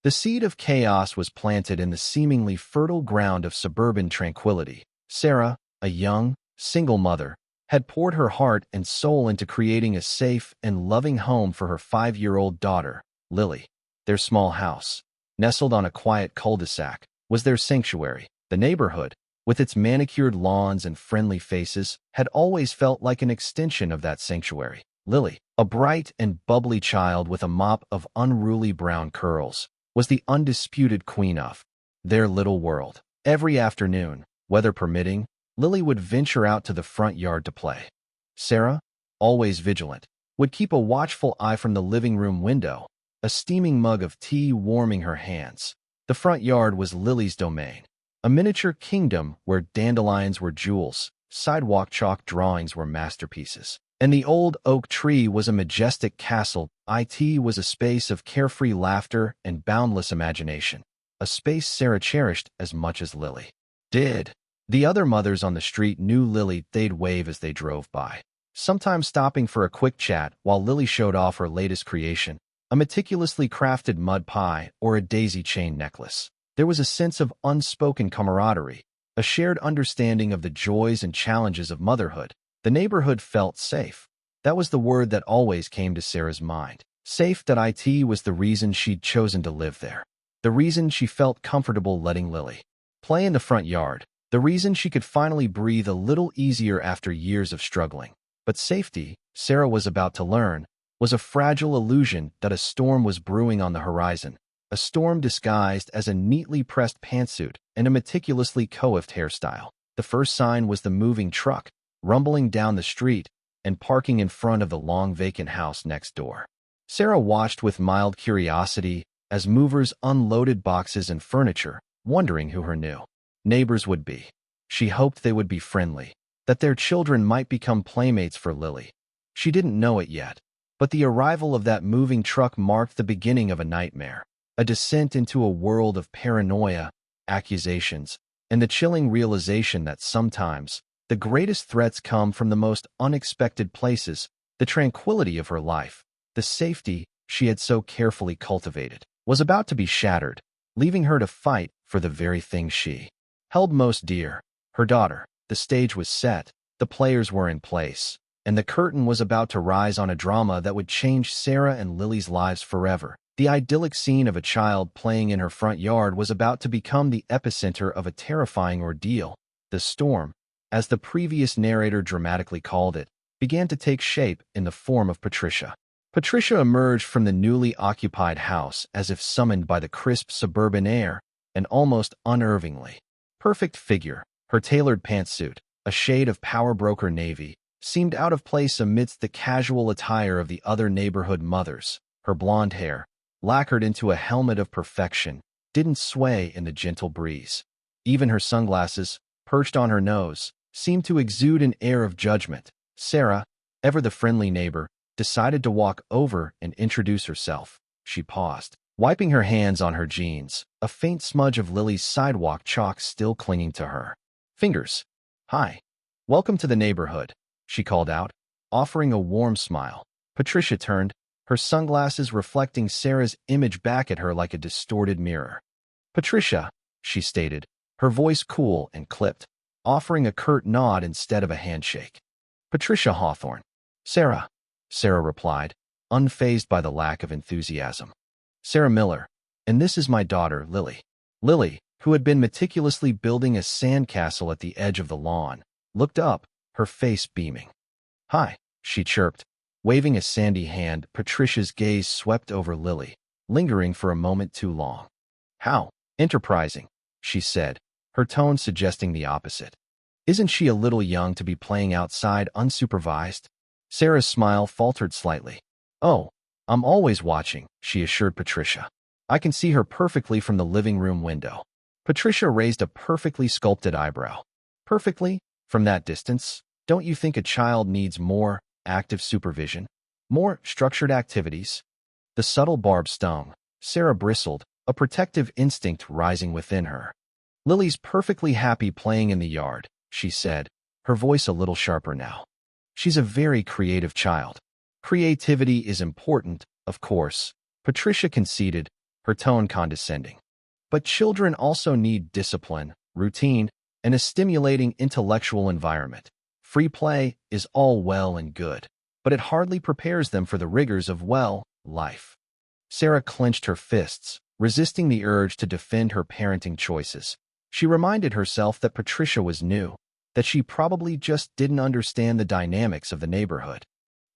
The seed of chaos was planted in the seemingly fertile ground of suburban tranquility. Sarah, a young, single mother, had poured her heart and soul into creating a safe and loving home for her 5-year-old daughter, Lily. Their small house, nestled on a quiet cul-de-sac, was their sanctuary. The neighborhood, with its manicured lawns and friendly faces, had always felt like an extension of that sanctuary. Lily, a bright and bubbly child with a mop of unruly brown curls, was the undisputed queen of their little world. Every afternoon, weather permitting, Lily would venture out to the front yard to play. Sarah, always vigilant, would keep a watchful eye from the living room window, a steaming mug of tea warming her hands. The front yard was Lily's domain, a miniature kingdom where dandelions were jewels, sidewalk chalk drawings were masterpieces, and the old oak tree was a majestic castle. It was a space of carefree laughter and boundless imagination, a space Sarah cherished as much as Lily did. The other mothers on the street knew Lily. They'd wave as they drove by, sometimes stopping for a quick chat while Lily showed off her latest creation, a meticulously crafted mud pie or a daisy chain necklace. There was a sense of unspoken camaraderie, a shared understanding of the joys and challenges of motherhood. The neighborhood felt safe. That was the word that always came to Sarah's mind. Safe. It was the reason she'd chosen to live there, the reason she felt comfortable letting Lily play in the front yard, the reason she could finally breathe a little easier after years of struggling. But safety, Sarah was about to learn, was a fragile illusion. That a storm was brewing on the horizon, a storm disguised as a neatly pressed pantsuit and a meticulously coiffed hairstyle. The first sign was the moving truck, rumbling down the street and parking in front of the long vacant house next door. Sarah watched with mild curiosity as movers unloaded boxes and furniture, wondering who her new neighbors would be. She hoped they would be friendly, that their children might become playmates for Lily. She didn't know it yet, but the arrival of that moving truck marked the beginning of a nightmare, a descent into a world of paranoia, accusations, and the chilling realization that sometimes the greatest threats come from the most unexpected places. The tranquility of her life, the safety she had so carefully cultivated, was about to be shattered, leaving her to fight for the very thing she held most dear, her daughter. The stage was set, the players were in place, and the curtain was about to rise on a drama that would change Sarah and Lily's lives forever. The idyllic scene of a child playing in her front yard was about to become the epicenter of a terrifying ordeal. The storm, as the previous narrator dramatically called it, began to take shape in the form of Patricia. Patricia emerged from the newly occupied house as if summoned by the crisp suburban air, and almost unnervingly perfect figure. Her tailored pantsuit, a shade of power broker navy, seemed out of place amidst the casual attire of the other neighborhood mothers. Her blonde hair, lacquered into a helmet of perfection, didn't sway in the gentle breeze. Even her sunglasses, perched on her nose, seemed to exude an air of judgment. Sarah, ever the friendly neighbor, decided to walk over and introduce herself. She paused, wiping her hands on her jeans, a faint smudge of Lily's sidewalk chalk still clinging to her fingers. "Hi. Welcome to the neighborhood," she called out, offering a warm smile. Patricia turned, her sunglasses reflecting Sarah's image back at her like a distorted mirror. "Patricia," she stated, her voice cool and clipped, offering a curt nod instead of a handshake. "Patricia Hawthorne." "Sarah," Sarah replied, unfazed by the lack of enthusiasm. "Sarah Miller, and this is my daughter, Lily." Lily, who had been meticulously building a sandcastle at the edge of the lawn, looked up, her face beaming. "Hi," she chirped, waving a sandy hand. Patricia's gaze swept over Lily, lingering for a moment too long. "How enterprising," she said, her tone suggesting the opposite. "Isn't she a little young to be playing outside unsupervised?" Sarah's smile faltered slightly. "Oh, I'm always watching," she assured Patricia. "I can see her perfectly from the living room window." Patricia raised a perfectly sculpted eyebrow. "Perfectly? From that distance? Don't you think a child needs more active supervision? More structured activities?" The subtle barb stung. Sarah bristled, a protective instinct rising within her. "Lily's perfectly happy playing in the yard," she said, her voice a little sharper now. "She's a very creative child." "Creativity is important, of course," Patricia conceded, her tone condescending. But children also need discipline, routine, and a stimulating intellectual environment. Free play is all well and good, but it hardly prepares them for the rigors of, well, life. Sarah clenched her fists, resisting the urge to defend her parenting choices. She reminded herself that Patricia was new, that she probably just didn't understand the dynamics of the neighborhood.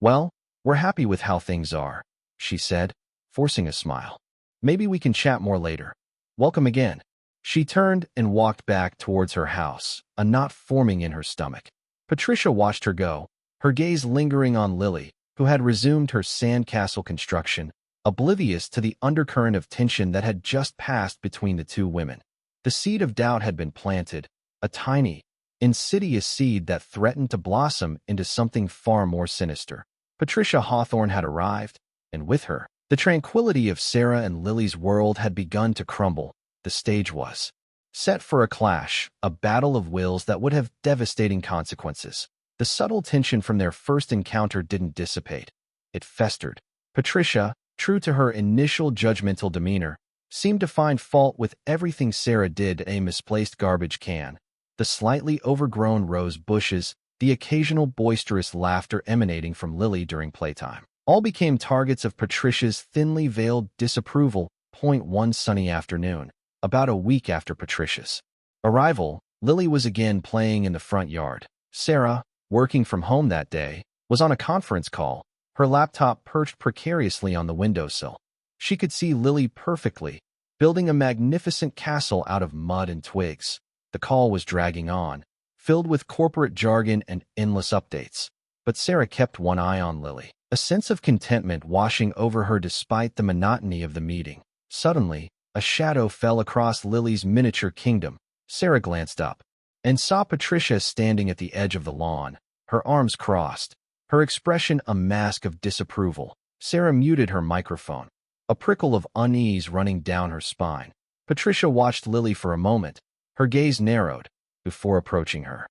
"Well, we're happy with how things are," she said, forcing a smile. "Maybe we can chat more later. Welcome again." She turned and walked back towards her house, a knot forming in her stomach. Patricia watched her go, her gaze lingering on Lily, who had resumed her sandcastle construction, oblivious to the undercurrent of tension that had just passed between the two women. The seed of doubt had been planted, a tiny, insidious seed that threatened to blossom into something far more sinister. Patricia Hawthorne had arrived, and with her, the tranquility of Sarah and Lily's world had begun to crumble. The stage was set for a clash, a battle of wills that would have devastating consequences. The subtle tension from their first encounter didn't dissipate. It festered. Patricia, true to her initial judgmental demeanor, seemed to find fault with everything Sarah did: a misplaced garbage can, the slightly overgrown rose bushes, the occasional boisterous laughter emanating from Lily during playtime. All became targets of Patricia's thinly veiled disapproval. One sunny afternoon, about a week after Patricia's arrival, Lily was again playing in the front yard. Sarah, working from home that day, was on a conference call, her laptop perched precariously on the windowsill. She could see Lily perfectly, building a magnificent castle out of mud and twigs. The call was dragging on, filled with corporate jargon and endless updates. But Sarah kept one eye on Lily, a sense of contentment washing over her despite the monotony of the meeting. Suddenly, a shadow fell across Lily's miniature kingdom. Sarah glanced up and saw Patricia standing at the edge of the lawn, her arms crossed, her expression a mask of disapproval. Sarah muted her microphone, a prickle of unease running down her spine. Patricia watched Lily for a moment, her gaze narrowed, before approaching her.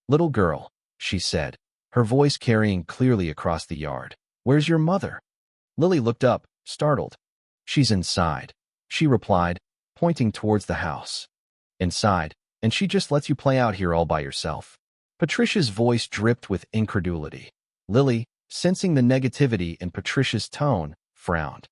"Little girl," she said, her voice carrying clearly across the yard. "Where's your mother?" Lily looked up, startled. "She's inside," she replied, pointing towards the house. "Inside, and she just lets you play out here all by yourself?" Patricia's voice dripped with incredulity. Lily, sensing the negativity in Patricia's tone, frowned.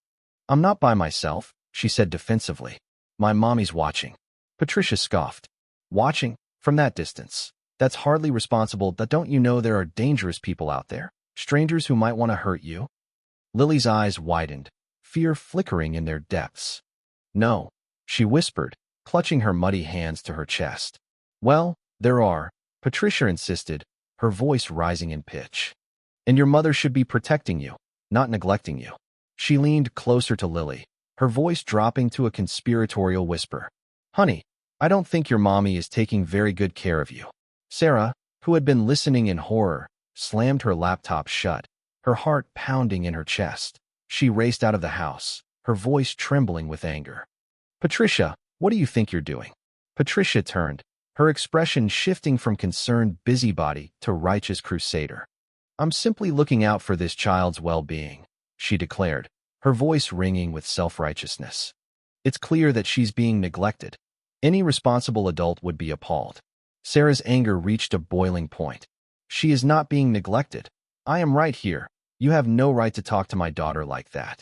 "I'm not by myself," she said defensively. "My mommy's watching." Patricia scoffed. "Watching? From that distance? That's hardly responsible. Don't you know there are dangerous people out there? Strangers who might want to hurt you?" Lily's eyes widened, fear flickering in their depths. "No," she whispered, clutching her muddy hands to her chest. "Well, there are," Patricia insisted, her voice rising in pitch. "And your mother should be protecting you, not neglecting you." She leaned closer to Lily, her voice dropping to a conspiratorial whisper. "Honey, I don't think your mommy is taking very good care of you." Sarah, who had been listening in horror, slammed her laptop shut, her heart pounding in her chest. She raced out of the house, her voice trembling with anger. "Patricia, what do you think you're doing?" Patricia turned, her expression shifting from concerned busybody to righteous crusader. "I'm simply looking out for this child's well-being," she declared, her voice ringing with self-righteousness. "It's clear that she's being neglected. Any responsible adult would be appalled." Sarah's anger reached a boiling point. "She is not being neglected. I am right here. You have no right to talk to my daughter like that."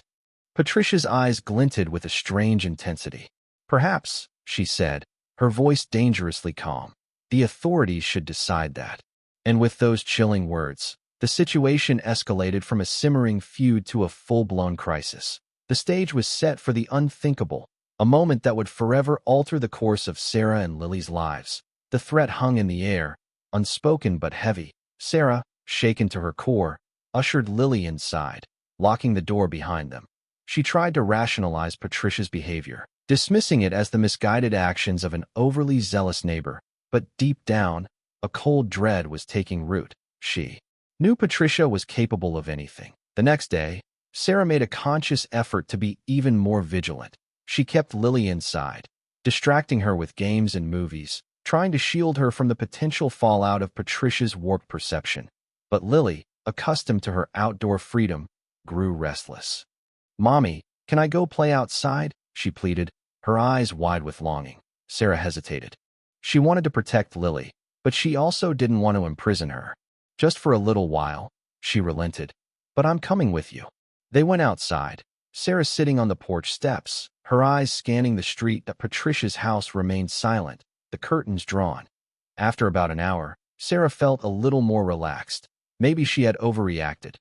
Patricia's eyes glinted with a strange intensity. "Perhaps," she said, her voice dangerously calm, "the authorities should decide that." And with those chilling words, the situation escalated from a simmering feud to a full-blown crisis. The stage was set for the unthinkable, a moment that would forever alter the course of Sarah and Lily's lives. The threat hung in the air, unspoken but heavy. Sarah, shaken to her core, ushered Lily inside, locking the door behind them. She tried to rationalize Patricia's behavior, dismissing it as the misguided actions of an overly zealous neighbor. But deep down, a cold dread was taking root. She knew Patricia was capable of anything. The next day, Sarah made a conscious effort to be even more vigilant. She kept Lily inside, distracting her with games and movies, trying to shield her from the potential fallout of Patricia's warped perception. But Lily, accustomed to her outdoor freedom, grew restless. "Mommy, can I go play outside?" she pleaded, her eyes wide with longing. Sarah hesitated. She wanted to protect Lily, but she also didn't want to imprison her. Just for a little while, she relented. But I'm coming with you. They went outside. Sarah sitting on the porch steps, her eyes scanning the street. That Patricia's house remained silent, the curtains drawn. After about an hour, Sarah felt a little more relaxed. Maybe she had overreacted.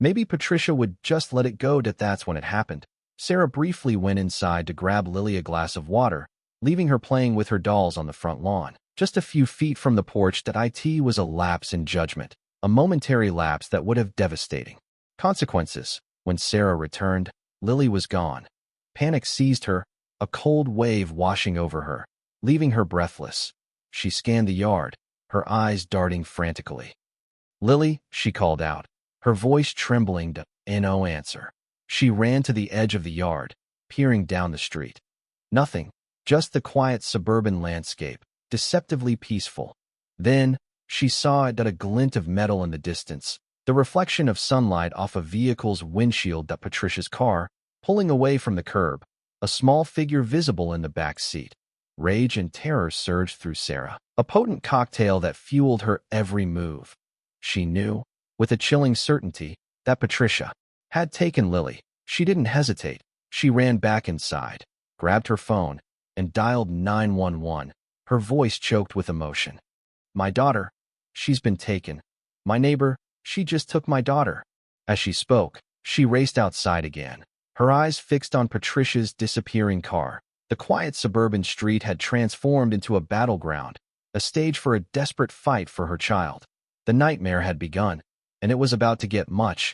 Maybe Patricia would just let it go. That's when it happened. Sarah briefly went inside to grab Lily a glass of water, leaving her playing with her dolls on the front lawn. Just a few feet from the porch. It was a lapse in judgment, a momentary lapse that would have devastating consequences. When Sarah returned, Lily was gone. Panic seized her, a cold wave washing over her, leaving her breathless. She scanned the yard, her eyes darting frantically. "Lily," she called out, her voice trembling. No answer. She ran to the edge of the yard, peering down the street. Nothing, just the quiet suburban landscape, deceptively peaceful. Then, she saw a glint of metal in the distance, the reflection of sunlight off a vehicle's windshield. Patricia's car, pulling away from the curb, a small figure visible in the back seat. Rage and terror surged through Sarah, a potent cocktail that fueled her every move. She knew, with a chilling certainty, that Patricia had taken Lily. She didn't hesitate. She ran back inside, grabbed her phone, and dialed 911, her voice choked with emotion. "My daughter, she's been taken. My neighbor, she just took my daughter." As she spoke, she raced outside again, her eyes fixed on Patricia's disappearing car. The quiet suburban street had transformed into a battleground, a stage for a desperate fight for her child. The nightmare had begun, and it was about to get much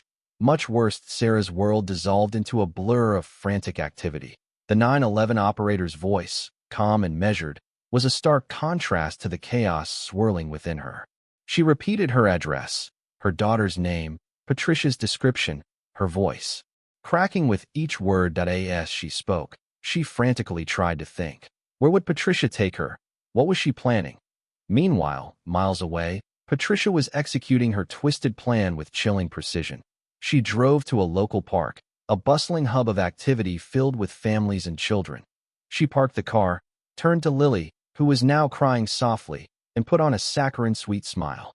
worse. Sarah's world dissolved into a blur of frantic activity. The 911 operator's voice, calm and measured, was a stark contrast to the chaos swirling within her. She repeated her address, her daughter's name, Patricia's description, her voice cracking with each word. As she spoke, she frantically tried to think. Where would Patricia take her? What was she planning? Meanwhile, miles away, Patricia was executing her twisted plan with chilling precision. She drove to a local park, a bustling hub of activity filled with families and children. She parked the car, turned to Lily, who was now crying softly, and put on a saccharine sweet smile.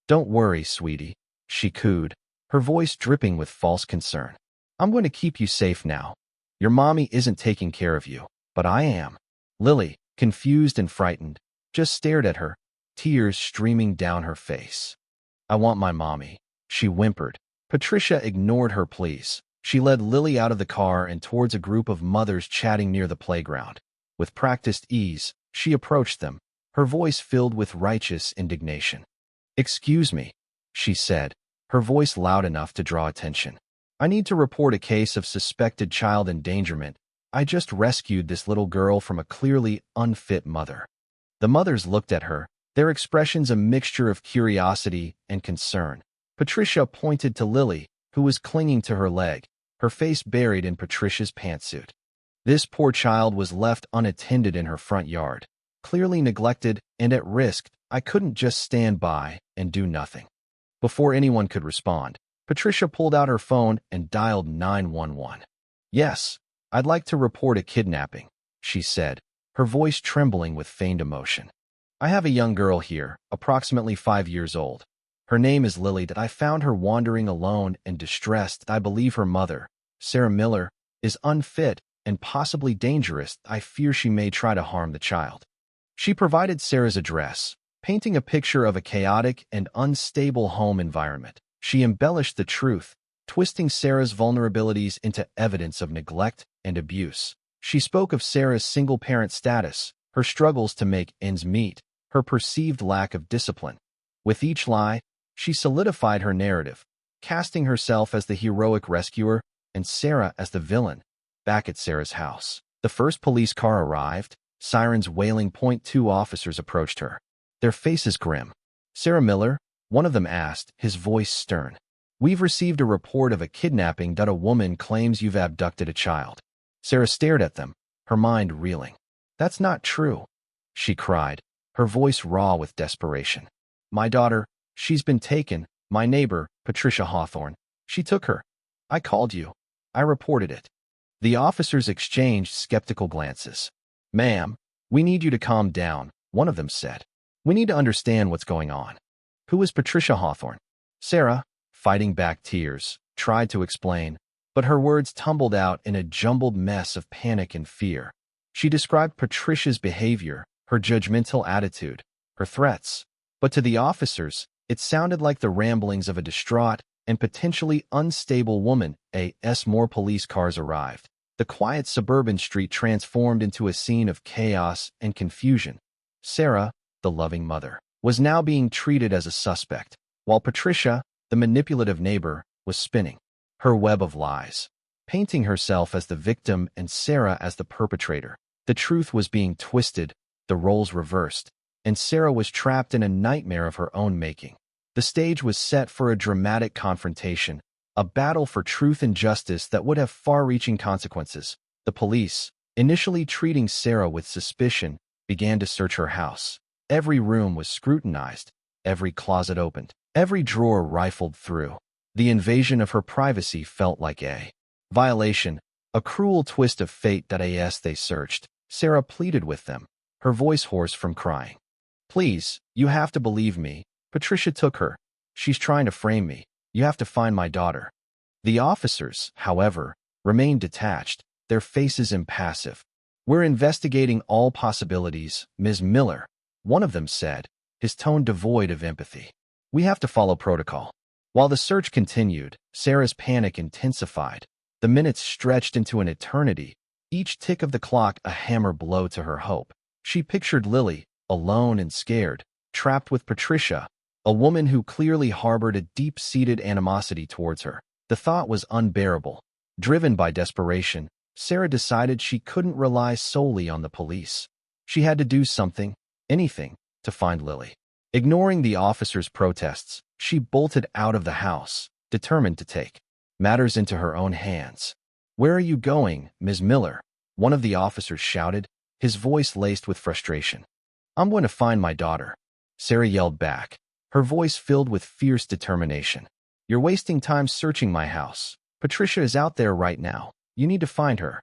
"Don't worry, sweetie," she cooed, her voice dripping with false concern. "I'm going to keep you safe now. Your mommy isn't taking care of you, but I am." Lily, confused and frightened, just stared at her, tears streaming down her face. "I want my mommy," she whimpered. Patricia ignored her pleas. She led Lily out of the car and towards a group of mothers chatting near the playground. With practiced ease, she approached them, her voice filled with righteous indignation. "Excuse me," she said, her voice loud enough to draw attention. "I need to report a case of suspected child endangerment. I just rescued this little girl from a clearly unfit mother." The mothers looked at her, their expressions a mixture of curiosity and concern. Patricia pointed to Lily, who was clinging to her leg, her face buried in Patricia's pantsuit. This poor child was left unattended in her front yard, clearly neglected and at risk. I couldn't just stand by and do nothing. Before anyone could respond, Patricia pulled out her phone and dialed 911. "Yes, I'd like to report a kidnapping," she said, her voice trembling with feigned emotion. "I have a young girl here, approximately 5 years old. Her name is Lily. I found her wandering alone and distressed. I believe her mother, Sarah Miller, is unfit and possibly dangerous. I fear she may try to harm the child." She provided Sarah's address, painting a picture of a chaotic and unstable home environment. She embellished the truth, twisting Sarah's vulnerabilities into evidence of neglect and abuse. She spoke of Sarah's single-parent status, her struggles to make ends meet, her perceived lack of discipline. With each lie, she solidified her narrative, casting herself as the heroic rescuer and Sarah as the villain. Back at Sarah's house, the first police car arrived, sirens wailing. 2 officers approached her, their faces grim. "Sarah Miller?" one of them asked, his voice stern. "We've received a report of a kidnapping. A woman claims you've abducted a child." Sarah stared at them, her mind reeling. "That's not true," she cried, her voice raw with desperation. "My daughter, she's been taken. My neighbor, Patricia Hawthorne. She took her. I called you. I reported it." The officers exchanged skeptical glances. "Ma'am, we need you to calm down," one of them said. "We need to understand what's going on." "Who is Patricia Hawthorne?" Sarah, fighting back tears, tried to explain, but her words tumbled out in a jumbled mess of panic and fear. She described Patricia's behavior, her judgmental attitude, her threats. But to the officers, it sounded like the ramblings of a distraught and potentially unstable woman. As more police cars arrived, the quiet suburban street transformed into a scene of chaos and confusion. Sarah, the loving mother, was now being treated as a suspect, while Patricia, the manipulative neighbor, was spinning her web of lies, painting herself as the victim and Sarah as the perpetrator. The truth was being twisted, the roles reversed, and Sarah was trapped in a nightmare of her own making. The stage was set for a dramatic confrontation, a battle for truth and justice that would have far-reaching consequences. The police, initially treating Sarah with suspicion, began to search her house. Every room was scrutinized, every closet opened, every drawer rifled through. The invasion of her privacy felt like a violation, a cruel twist of fate that they searched. Sarah pleaded with them, her voice hoarse from crying. "Please, you have to believe me. Patricia took her. She's trying to frame me. You have to find my daughter." The officers, however, remained detached, their faces impassive. "We're investigating all possibilities, Ms. Miller," one of them said, his tone devoid of empathy. "We have to follow protocol." While the search continued, Sarah's panic intensified. The minutes stretched into an eternity, each tick of the clock a hammer blow to her hope. She pictured Lily, alone and scared, trapped with Patricia, a woman who clearly harbored a deep-seated animosity towards her. The thought was unbearable. Driven by desperation, Sarah decided she couldn't rely solely on the police. She had to do something, anything, to find Lily. Ignoring the officers' protests, she bolted out of the house, determined to take matters into her own hands. "Where are you going, Ms. Miller?" one of the officers shouted, his voice laced with frustration. "I'm going to find my daughter," Sarah yelled back, her voice filled with fierce determination. "You're wasting time searching my house. Patricia is out there right now. You need to find her."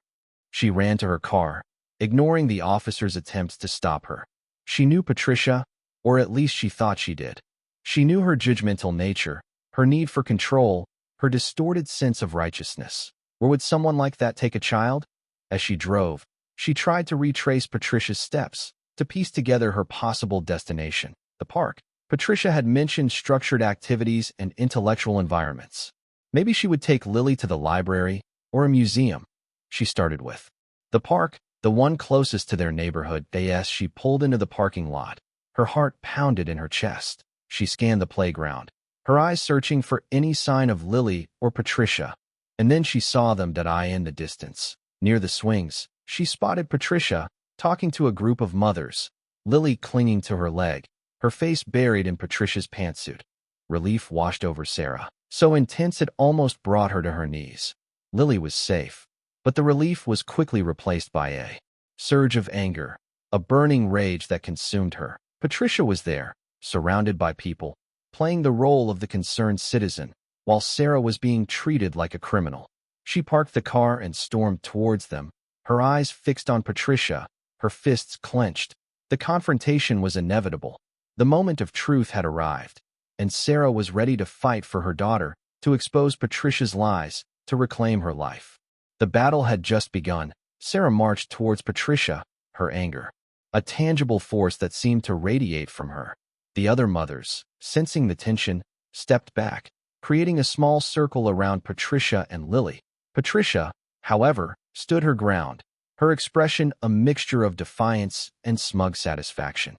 She ran to her car, ignoring the officers' attempts to stop her. She knew Patricia, or at least she thought she did. She knew her judgmental nature, her need for control, her distorted sense of righteousness. Where would someone like that take a child? As she drove, she tried to retrace Patricia's steps, to piece together her possible destination, the park. Patricia had mentioned structured activities and intellectual environments. Maybe she would take Lily to the library or a museum. She started with the park, the one closest to their neighborhood. As she pulled into the parking lot, her heart pounded in her chest. She scanned the playground, her eyes searching for any sign of Lily or Patricia. And then she saw them in the distance. Near the swings, she spotted Patricia, talking to a group of mothers, Lily clinging to her leg, her face buried in Patricia's pantsuit. Relief washed over Sarah, so intense it almost brought her to her knees. Lily was safe, but the relief was quickly replaced by a surge of anger, a burning rage that consumed her. Patricia was there, surrounded by people, playing the role of the concerned citizen, while Sarah was being treated like a criminal. She parked the car and stormed towards them, her eyes fixed on Patricia, her fists clenched. The confrontation was inevitable. The moment of truth had arrived, and Sarah was ready to fight for her daughter, to expose Patricia's lies, to reclaim her life. The battle had just begun. Sarah marched towards Patricia, her anger a tangible force that seemed to radiate from her. The other mothers, sensing the tension, stepped back, creating a small circle around Patricia and Lily. Patricia, however, stood her ground, her expression a mixture of defiance and smug satisfaction.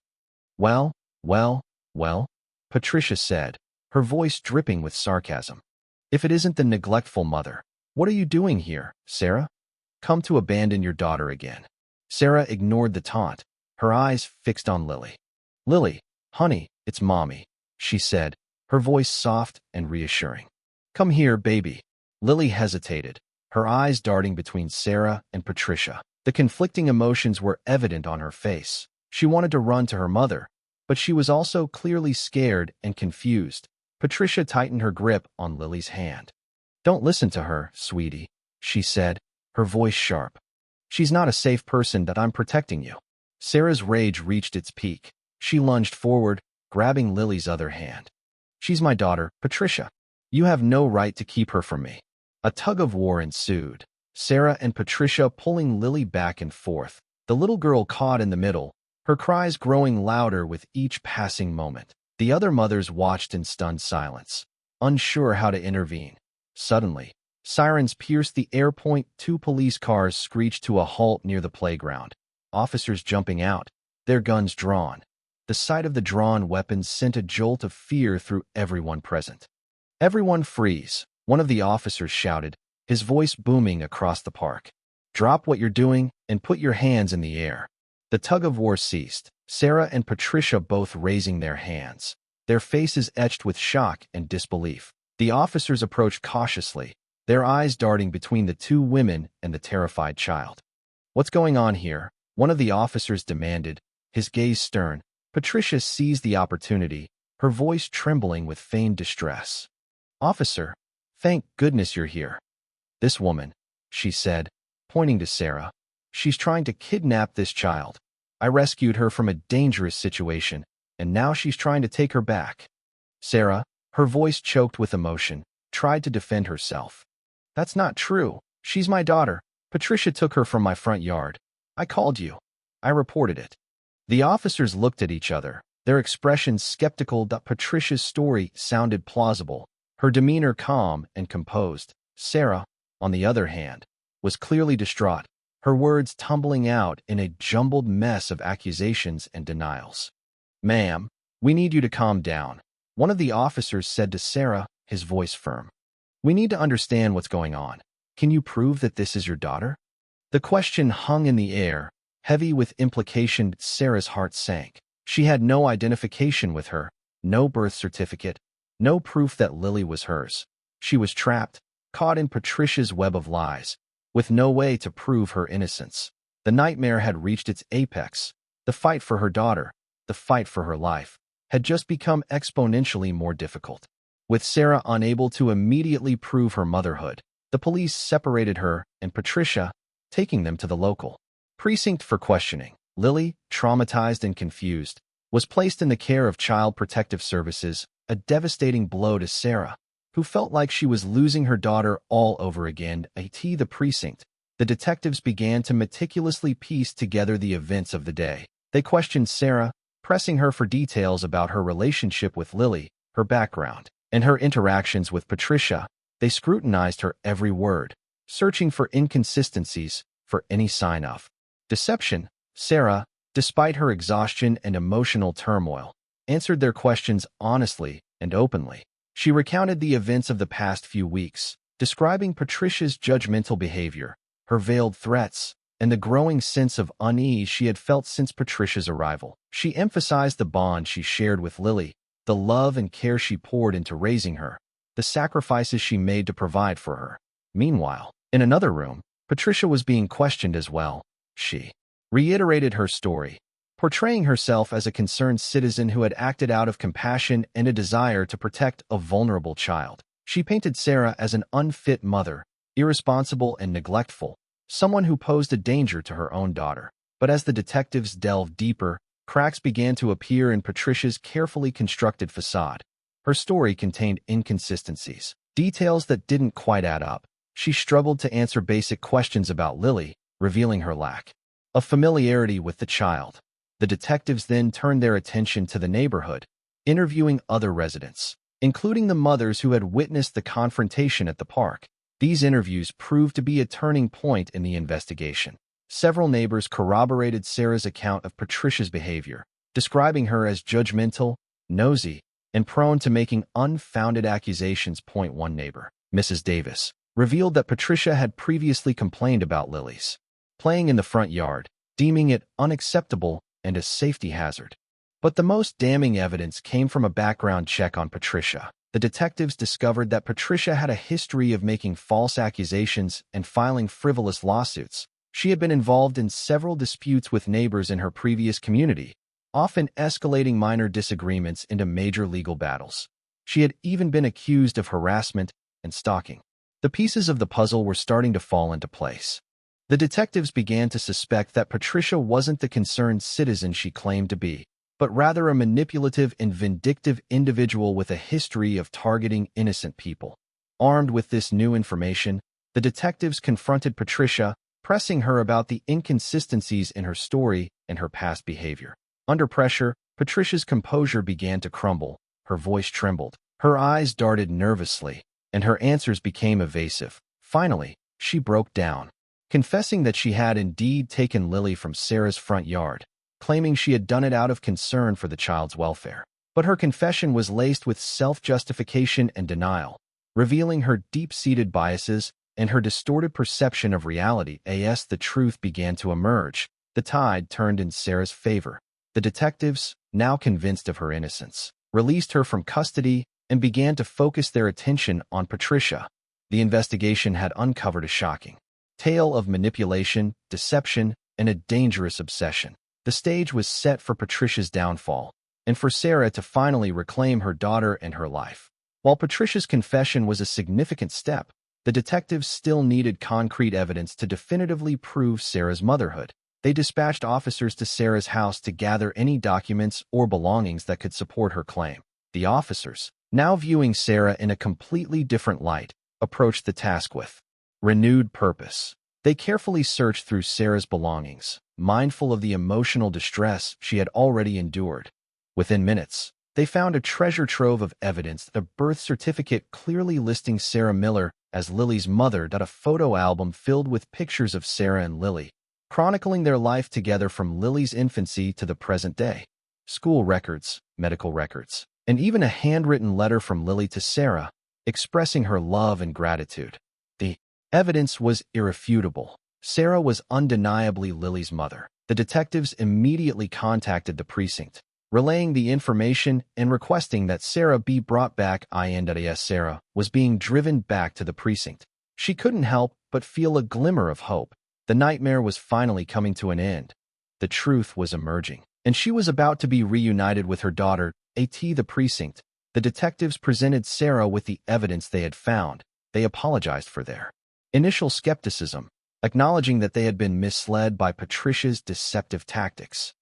Well, Patricia said, her voice dripping with sarcasm. "If it isn't the neglectful mother, what are you doing here, Sarah? Come to abandon your daughter again." Sarah ignored the taunt, her eyes fixed on Lily. "Lily, honey, it's Mommy," she said, her voice soft and reassuring. "Come here, baby." Lily hesitated, her eyes darting between Sarah and Patricia. The conflicting emotions were evident on her face. She wanted to run to her mother, but she was also clearly scared and confused. Patricia tightened her grip on Lily's hand. "Don't listen to her, sweetie," she said, her voice sharp. "She's not a safe person that I'm protecting you." Sarah's rage reached its peak. She lunged forward, grabbing Lily's other hand. "She's my daughter, Patricia. You have no right to keep her from me." A tug-of-war ensued, Sarah and Patricia pulling Lily back and forth, the little girl caught in the middle, her cries growing louder with each passing moment. The other mothers watched in stunned silence, unsure how to intervene. Suddenly, sirens pierced the air. Two police cars screeched to a halt near the playground, officers jumping out, their guns drawn. The sight of the drawn weapons sent a jolt of fear through everyone present. "Everyone freeze," one of the officers shouted, his voice booming across the park. "Drop what you're doing and put your hands in the air." The tug-of-war ceased, Sarah and Patricia both raising their hands, their faces etched with shock and disbelief. The officers approached cautiously, their eyes darting between the two women and the terrified child. "What's going on here?" one of the officers demanded, his gaze stern. Patricia seized the opportunity, her voice trembling with feigned distress. "Officer, thank goodness you're here. This woman," she said, pointing to Sarah, "she's trying to kidnap this child. I rescued her from a dangerous situation, and now she's trying to take her back." Sarah, her voice choked with emotion, tried to defend herself. "That's not true. She's my daughter. Patricia took her from my front yard. I called you. I reported it." The officers looked at each other, their expressions skeptical that Patricia's story sounded plausible, her demeanor calm and composed. Sarah, on the other hand, was clearly distraught, her words tumbling out in a jumbled mess of accusations and denials. "Ma'am, we need you to calm down," one of the officers said to Sarah, his voice firm. "We need to understand what's going on. Can you prove that this is your daughter?" The question hung in the air, heavy with implication. Sarah's heart sank. She had no identification with her, no birth certificate, no proof that Lily was hers. She was trapped, caught in Patricia's web of lies, with no way to prove her innocence. The nightmare had reached its apex. The fight for her daughter, the fight for her life, had just become exponentially more difficult. With Sarah unable to immediately prove her motherhood, the police separated her and Patricia, taking them to the local precinct for questioning. Lily, traumatized and confused, was placed in the care of Child Protective Services, a devastating blow to Sarah, who felt like she was losing her daughter all over again. At the precinct, the detectives began to meticulously piece together the events of the day. They questioned Sarah, pressing her for details about her relationship with Lily, her background, and her interactions with Patricia. They scrutinized her every word, searching for inconsistencies, for any sign of deception. Sarah, despite her exhaustion and emotional turmoil, answered their questions honestly and openly. She recounted the events of the past few weeks, describing Patricia's judgmental behavior, her veiled threats, and the growing sense of unease she had felt since Patricia's arrival. She emphasized the bond she shared with Lily, the love and care she poured into raising her, the sacrifices she made to provide for her. Meanwhile, in another room, Patricia was being questioned as well. She reiterated her story, portraying herself as a concerned citizen who had acted out of compassion and a desire to protect a vulnerable child. She painted Sarah as an unfit mother, irresponsible and neglectful, someone who posed a danger to her own daughter. But as the detectives delved deeper, cracks began to appear in Patricia's carefully constructed facade. Her story contained inconsistencies, details that didn't quite add up. She struggled to answer basic questions about Lily, revealing her lack of familiarity with the child. The detectives then turned their attention to the neighborhood, interviewing other residents, including the mothers who had witnessed the confrontation at the park. These interviews proved to be a turning point in the investigation. Several neighbors corroborated Sarah's account of Patricia's behavior, describing her as judgmental, nosy, and prone to making unfounded accusations. One neighbor, Mrs. Davis, revealed that Patricia had previously complained about Lily's playing in the front yard, deeming it unacceptable and a safety hazard. But the most damning evidence came from a background check on Patricia. The detectives discovered that Patricia had a history of making false accusations and filing frivolous lawsuits. She had been involved in several disputes with neighbors in her previous community, often escalating minor disagreements into major legal battles. She had even been accused of harassment and stalking. The pieces of the puzzle were starting to fall into place. The detectives began to suspect that Patricia wasn't the concerned citizen she claimed to be, but rather a manipulative and vindictive individual with a history of targeting innocent people. Armed with this new information, the detectives confronted Patricia, pressing her about the inconsistencies in her story and her past behavior. Under pressure, Patricia's composure began to crumble, her voice trembled, her eyes darted nervously, and her answers became evasive. Finally, she broke down, confessing that she had indeed taken Lily from Sarah's front yard, claiming she had done it out of concern for the child's welfare. But her confession was laced with self-justification and denial, revealing her deep-seated biases and her distorted perception of reality. As the truth began to emerge, the tide turned in Sarah's favor. The detectives, now convinced of her innocence, released her from custody and began to focus their attention on Patricia. The investigation had uncovered a shocking tale of manipulation, deception, and a dangerous obsession. The stage was set for Patricia's downfall, and for Sarah to finally reclaim her daughter and her life. While Patricia's confession was a significant step, the detectives still needed concrete evidence to definitively prove Sarah's motherhood. They dispatched officers to Sarah's house to gather any documents or belongings that could support her claim. The officers, now viewing Sarah in a completely different light, approached the task with renewed purpose. They carefully searched through Sarah's belongings, mindful of the emotional distress she had already endured. Within minutes, they found a treasure trove of evidence: a birth certificate clearly listing Sarah Miller as Lily's mother, a photo album filled with pictures of Sarah and Lily, chronicling their life together from Lily's infancy to the present day, school records, medical records, and even a handwritten letter from Lily to Sarah, expressing her love and gratitude. The evidence was irrefutable. Sarah was undeniably Lily's mother. The detectives immediately contacted the precinct, relaying the information and requesting that Sarah be brought back. As Sarah was being driven back to the precinct, she couldn't help but feel a glimmer of hope. The nightmare was finally coming to an end. The truth was emerging, and she was about to be reunited with her daughter. At the precinct, the detectives presented Sarah with the evidence they had found. They apologized for their initial skepticism, acknowledging that they had been misled by Patricia's deceptive tactics.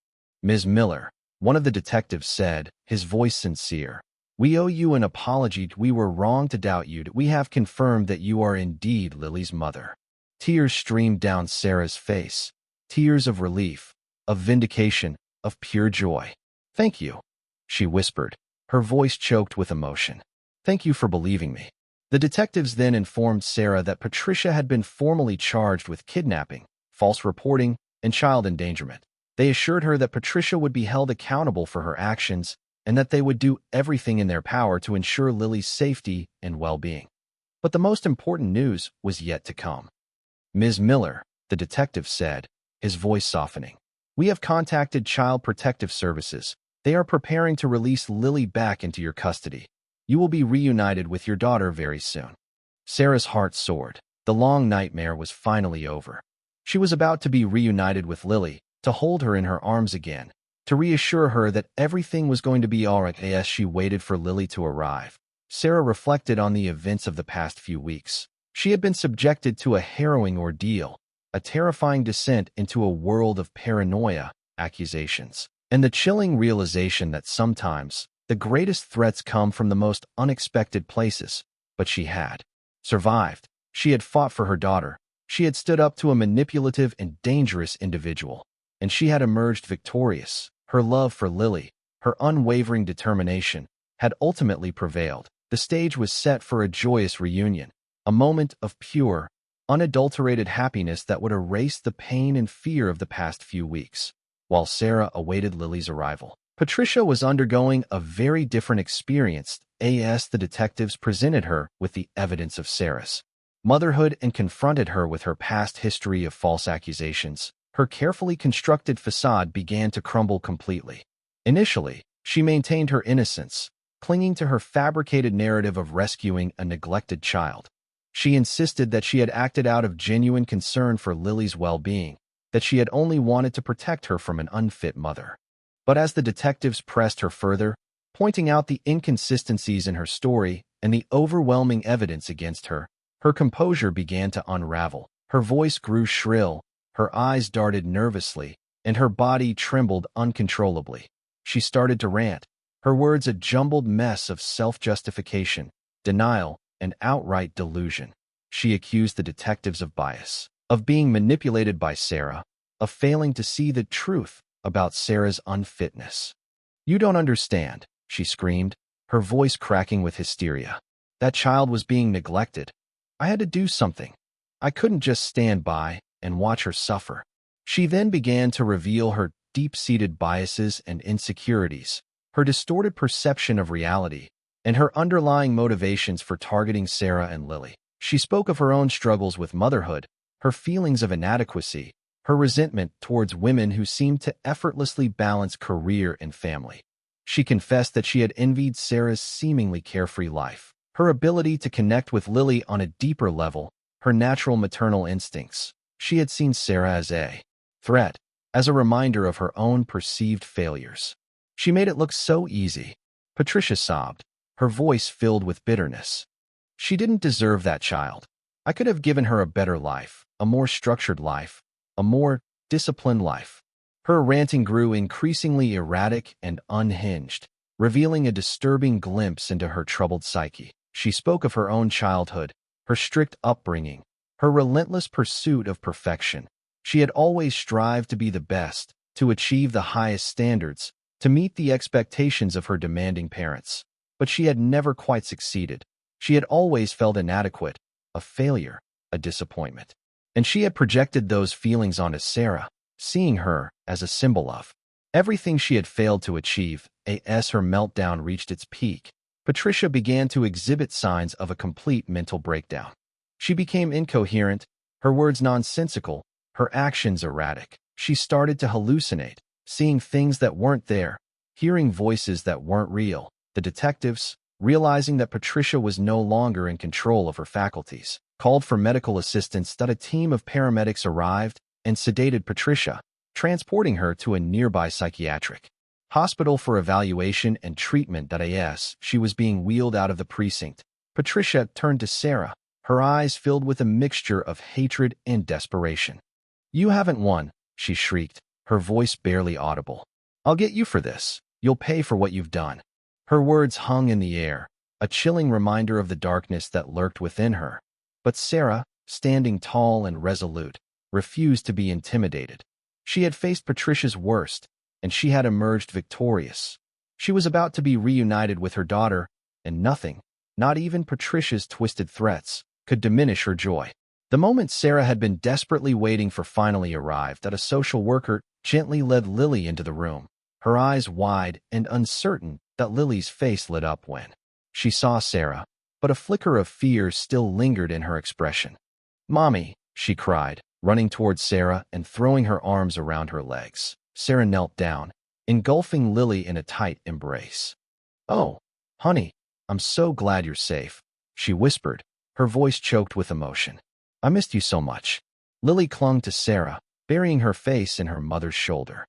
Ms. Miller, one of the detectives said, his voice sincere, "We owe you an apology. We were wrong to doubt you. We have confirmed that you are indeed Lily's mother." Tears streamed down Sarah's face, tears of relief, of vindication, of pure joy. "Thank you," she whispered, her voice choked with emotion. "Thank you for believing me." The detectives then informed Sarah that Patricia had been formally charged with kidnapping, false reporting, and child endangerment. They assured her that Patricia would be held accountable for her actions and that they would do everything in their power to ensure Lily's safety and well-being. But the most important news was yet to come. "Ms. Miller," the detective said, his voice softening, "we have contacted Child Protective Services. They are preparing to release Lily back into your custody. You will be reunited with your daughter very soon." Sarah's heart soared. The long nightmare was finally over. She was about to be reunited with Lily, to hold her in her arms again, to reassure her that everything was going to be all right. As she waited for Lily to arrive, Sarah reflected on the events of the past few weeks. She had been subjected to a harrowing ordeal, a terrifying descent into a world of paranoia, accusations, and the chilling realization that sometimes the greatest threats come from the most unexpected places. But she had survived. She had fought for her daughter. She had stood up to a manipulative and dangerous individual, and she had emerged victorious. Her love for Lily, her unwavering determination, had ultimately prevailed. The stage was set for a joyous reunion, a moment of pure, unadulterated happiness that would erase the pain and fear of the past few weeks. While Sarah awaited Lily's arrival, Patricia was undergoing a very different experience. As the detectives presented her with the evidence of Sarah's motherhood and confronted her with her past history of false accusations, her carefully constructed facade began to crumble completely. Initially, she maintained her innocence, clinging to her fabricated narrative of rescuing a neglected child. She insisted that she had acted out of genuine concern for Lily's well-being, that she had only wanted to protect her from an unfit mother. But as the detectives pressed her further, pointing out the inconsistencies in her story and the overwhelming evidence against her, Her composure began to unravel. Her voice grew shrill, her eyes darted nervously, and her body trembled uncontrollably. She started to rant, her words a jumbled mess of self-justification, denial, and outright delusion. She accused the detectives of bias, of being manipulated by Sarah, of failing to see the truth about Sarah's unfitness. "You don't understand," she screamed, her voice cracking with hysteria. "That child was being neglected. I had to do something. I couldn't just stand by and watch her suffer." She then began to reveal her deep-seated biases and insecurities, her distorted perception of reality, and her underlying motivations for targeting Sarah and Lily. She spoke of her own struggles with motherhood, her feelings of inadequacy, her resentment towards women who seemed to effortlessly balance career and family. She confessed that she had envied Sarah's seemingly carefree life, her ability to connect with Lily on a deeper level, her natural maternal instincts. She had seen Sarah as a threat, as a reminder of her own perceived failures. She made it look so easy. Patricia sobbed, her voice filled with bitterness. "She didn't deserve that child. I could have given her a better life, a more structured life, a more disciplined life." Her ranting grew increasingly erratic and unhinged, revealing a disturbing glimpse into her troubled psyche. She spoke of her own childhood, her strict upbringing, her relentless pursuit of perfection. She had always strived to be the best, to achieve the highest standards, to meet the expectations of her demanding parents. But she had never quite succeeded. She had always felt inadequate, a failure, a disappointment. And she had projected those feelings onto Sarah, seeing her as a symbol of everything she had failed to achieve. As her meltdown reached its peak, Patricia began to exhibit signs of a complete mental breakdown. She became incoherent, her words nonsensical, her actions erratic. She started to hallucinate, seeing things that weren't there, hearing voices that weren't real. The detectives, realizing that Patricia was no longer in control of her faculties, called for medical assistance. A team of paramedics arrived and sedated Patricia, transporting her to a nearby psychiatric hospital for evaluation and treatment. As she was being wheeled out of the precinct, Patricia turned to Sarah, her eyes filled with a mixture of hatred and desperation. "You haven't won," she shrieked, her voice barely audible. "I'll get you for this. You'll pay for what you've done." Her words hung in the air, a chilling reminder of the darkness that lurked within her. But Sarah, standing tall and resolute, refused to be intimidated. She had faced Patricia's worst, and she had emerged victorious. She was about to be reunited with her daughter, and nothing, not even Patricia's twisted threats, could diminish her joy. The moment Sarah had been desperately waiting for finally arrived. A social worker gently led Lily into the room, her eyes wide and uncertain. Lily's face lit up when she saw Sarah, but a flicker of fear still lingered in her expression. "Mommy," she cried, running towards Sarah and throwing her arms around her legs. Sarah knelt down, engulfing Lily in a tight embrace. "Oh, honey, I'm so glad you're safe," she whispered, her voice choked with emotion. "I missed you so much." Lily clung to Sarah, burying her face in her mother's shoulder.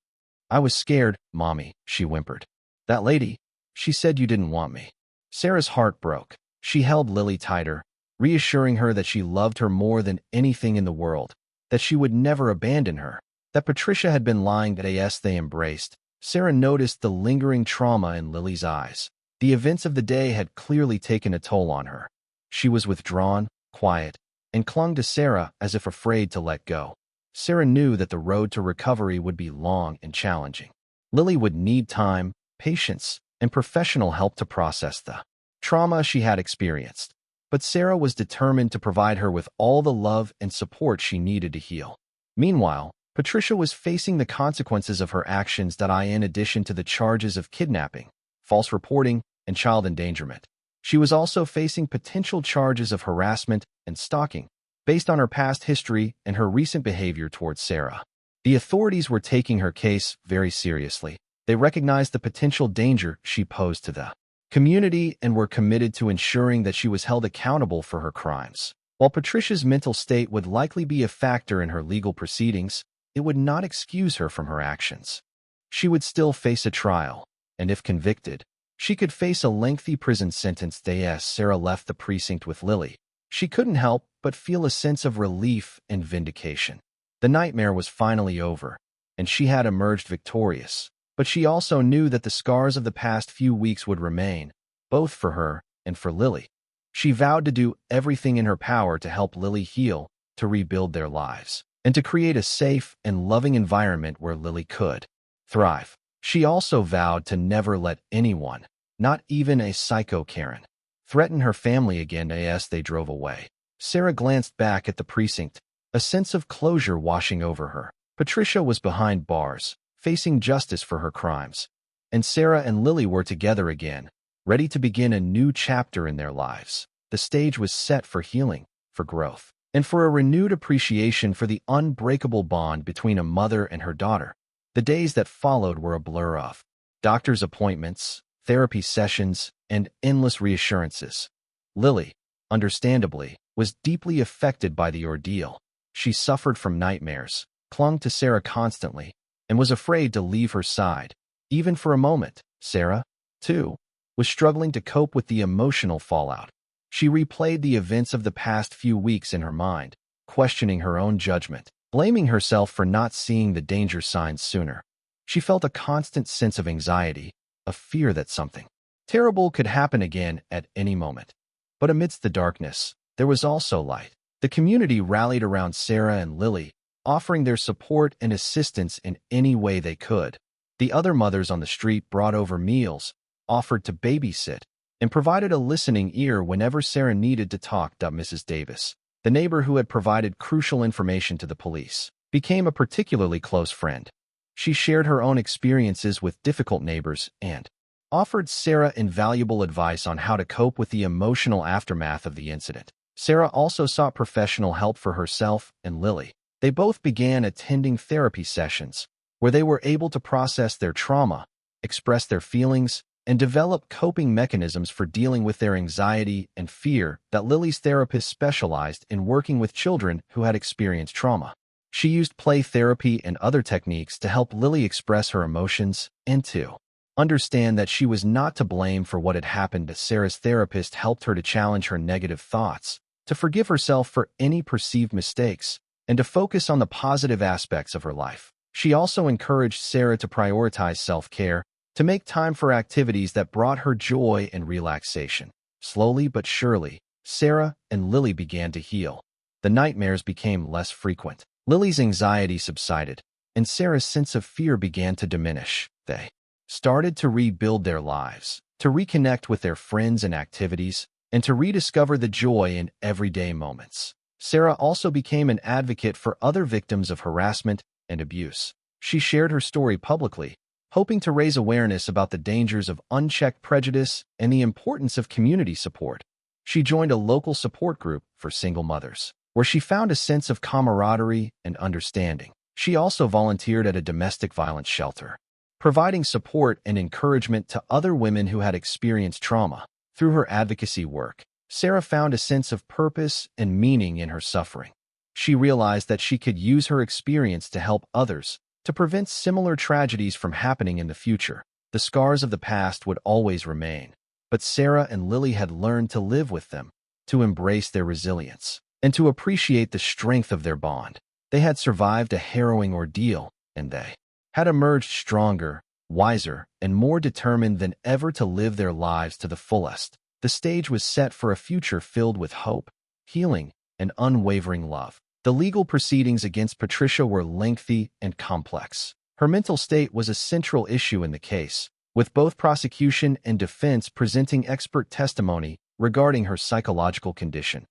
"I was scared, Mommy," she whimpered. "That lady, she said you didn't want me." Sarah's heart broke. She held Lily tighter, reassuring her that she loved her more than anything in the world, that she would never abandon her, that Patricia had been lying. As they embraced, Sarah noticed the lingering trauma in Lily's eyes. The events of the day had clearly taken a toll on her. She was withdrawn, quiet, and clung to Sarah as if afraid to let go. Sarah knew that the road to recovery would be long and challenging. Lily would need time, patience, and professional help to process the trauma she had experienced. But Sarah was determined to provide her with all the love and support she needed to heal. Meanwhile, Patricia was facing the consequences of her actions. In addition to the charges of kidnapping, false reporting, and child endangerment, she was also facing potential charges of harassment and stalking, based on her past history and her recent behavior towards Sarah. The authorities were taking her case very seriously. They recognized the potential danger she posed to the community and were committed to ensuring that she was held accountable for her crimes. While Patricia's mental state would likely be a factor in her legal proceedings, it would not excuse her from her actions. She would still face a trial, and if convicted, she could face a lengthy prison sentence. Sarah left the precinct with Lily, She couldn't help but feel a sense of relief and vindication. The nightmare was finally over, and she had emerged victorious. But she also knew that the scars of the past few weeks would remain, both for her and for Lily. She vowed to do everything in her power to help Lily heal, to rebuild their lives, and to create a safe and loving environment where Lily could thrive. She also vowed to never let anyone, not even a psycho Karen, threaten her family again as they drove away. Sarah glanced back at the precinct, a sense of closure washing over her. Patricia was behind bars, facing justice for her crimes, and Sarah and Lily were together again, ready to begin a new chapter in their lives. The stage was set for healing, for growth, and for a renewed appreciation for the unbreakable bond between a mother and her daughter. The days that followed were a blur of doctor's appointments, therapy sessions, and endless reassurances. Lily, understandably, was deeply affected by the ordeal. She suffered from nightmares, clung to Sarah constantly, and was afraid to leave her side, even for a moment. Sarah, too, was struggling to cope with the emotional fallout. She replayed the events of the past few weeks in her mind, questioning her own judgment, blaming herself for not seeing the danger signs sooner. She felt a constant sense of anxiety, a fear that something terrible could happen again at any moment. But amidst the darkness, there was also light. The community rallied around Sarah and Lily, offering their support and assistance in any way they could. The other mothers on the street brought over meals, offered to babysit, and provided a listening ear whenever Sarah needed to talk. Mrs. Davis, the neighbor who had provided crucial information to the police, became a particularly close friend. She shared her own experiences with difficult neighbors and offered Sarah invaluable advice on how to cope with the emotional aftermath of the incident. Sarah also sought professional help for herself and Lily. They both began attending therapy sessions, where they were able to process their trauma, express their feelings, and develop coping mechanisms for dealing with their anxiety and fear. That Lily's therapist specialized in working with children who had experienced trauma. She used play therapy and other techniques to help Lily express her emotions and to understand that she was not to blame for what had happened. Sarah's therapist helped her to challenge her negative thoughts, to forgive herself for any perceived mistakes, and to focus on the positive aspects of her life. She also encouraged Sarah to prioritize self-care, to make time for activities that brought her joy and relaxation. Slowly but surely, Sarah and Lily began to heal. The nightmares became less frequent. Lily's anxiety subsided, and Sarah's sense of fear began to diminish. They started to rebuild their lives, to reconnect with their friends and activities, and to rediscover the joy in everyday moments. Sarah also became an advocate for other victims of harassment and abuse. She shared her story publicly, hoping to raise awareness about the dangers of unchecked prejudice and the importance of community support. She joined a local support group for single mothers, where she found a sense of camaraderie and understanding. She also volunteered at a domestic violence shelter, providing support and encouragement to other women who had experienced trauma. Through her advocacy work, Sarah found a sense of purpose and meaning in her suffering. She realized that she could use her experience to help others, to prevent similar tragedies from happening in the future. The scars of the past would always remain, but Sarah and Lily had learned to live with them, to embrace their resilience, and to appreciate the strength of their bond. They had survived a harrowing ordeal, and they had emerged stronger, wiser, and more determined than ever to live their lives to the fullest. The stage was set for a future filled with hope, healing, and unwavering love. The legal proceedings against Patricia were lengthy and complex. Her mental state was a central issue in the case, with both prosecution and defense presenting expert testimony regarding her psychological condition.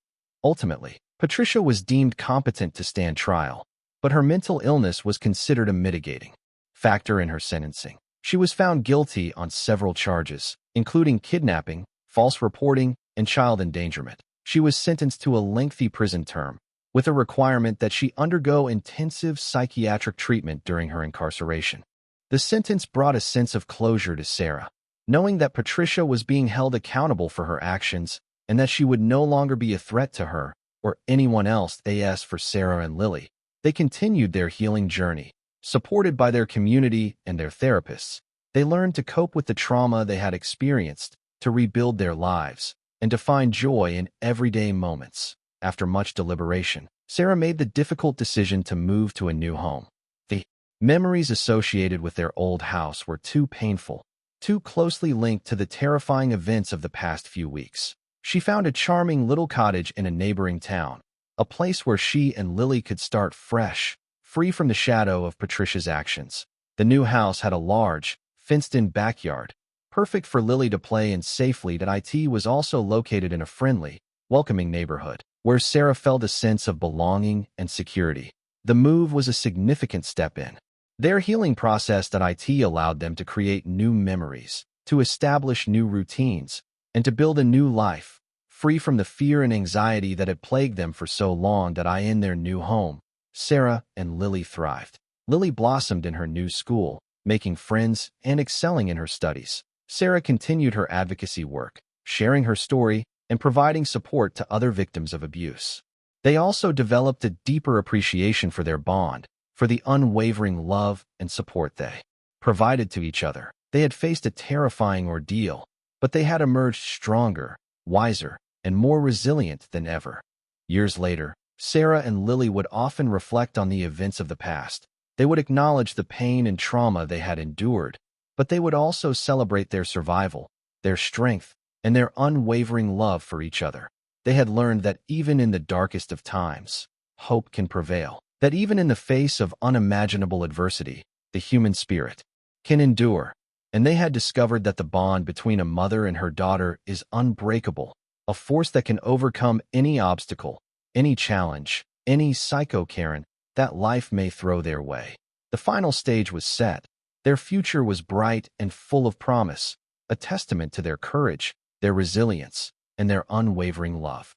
Ultimately, Patricia was deemed competent to stand trial, but her mental illness was considered a mitigating factor in her sentencing. She was found guilty on several charges, including kidnapping, false reporting, and child endangerment. She was sentenced to a lengthy prison term, with a requirement that she undergo intensive psychiatric treatment during her incarceration. The sentence brought a sense of closure to Sarah, knowing that Patricia was being held accountable for her actions and that she would no longer be a threat to her or anyone else. As for Sarah and Lily, they continued their healing journey. Supported by their community and their therapists, they learned to cope with the trauma they had experienced, to rebuild their lives, and to find joy in everyday moments. After much deliberation, Sarah made the difficult decision to move to a new home. The memories associated with their old house were too painful, too closely linked to the terrifying events of the past few weeks. She found a charming little cottage in a neighboring town, a place where she and Lily could start fresh, free from the shadow of Patricia's actions. The new house had a large, fenced-in backyard, perfect for Lily to play in safely. It was also located in a friendly, welcoming neighborhood, where Sarah felt a sense of belonging and security. The move was a significant step in their healing process. It allowed them to create new memories, to establish new routines, and to build a new life, free from the fear and anxiety that had plagued them for so long. In their new home, Sarah and Lily thrived. Lily blossomed in her new school, making friends and excelling in her studies. Sarah continued her advocacy work, sharing her story and providing support to other victims of abuse. They also developed a deeper appreciation for their bond, for the unwavering love and support they provided to each other. They had faced a terrifying ordeal, but they had emerged stronger, wiser, and more resilient than ever. Years later, Sarah and Lily would often reflect on the events of the past. They would acknowledge the pain and trauma they had endured, but they would also celebrate their survival, their strength, and their unwavering love for each other. They had learned that even in the darkest of times, hope can prevail, that even in the face of unimaginable adversity, the human spirit can endure. And they had discovered that the bond between a mother and her daughter is unbreakable, a force that can overcome any obstacle, any challenge, any psycho-Karen that life may throw their way. The final stage was set. Their future was bright and full of promise, a testament to their courage, their resilience, and their unwavering love.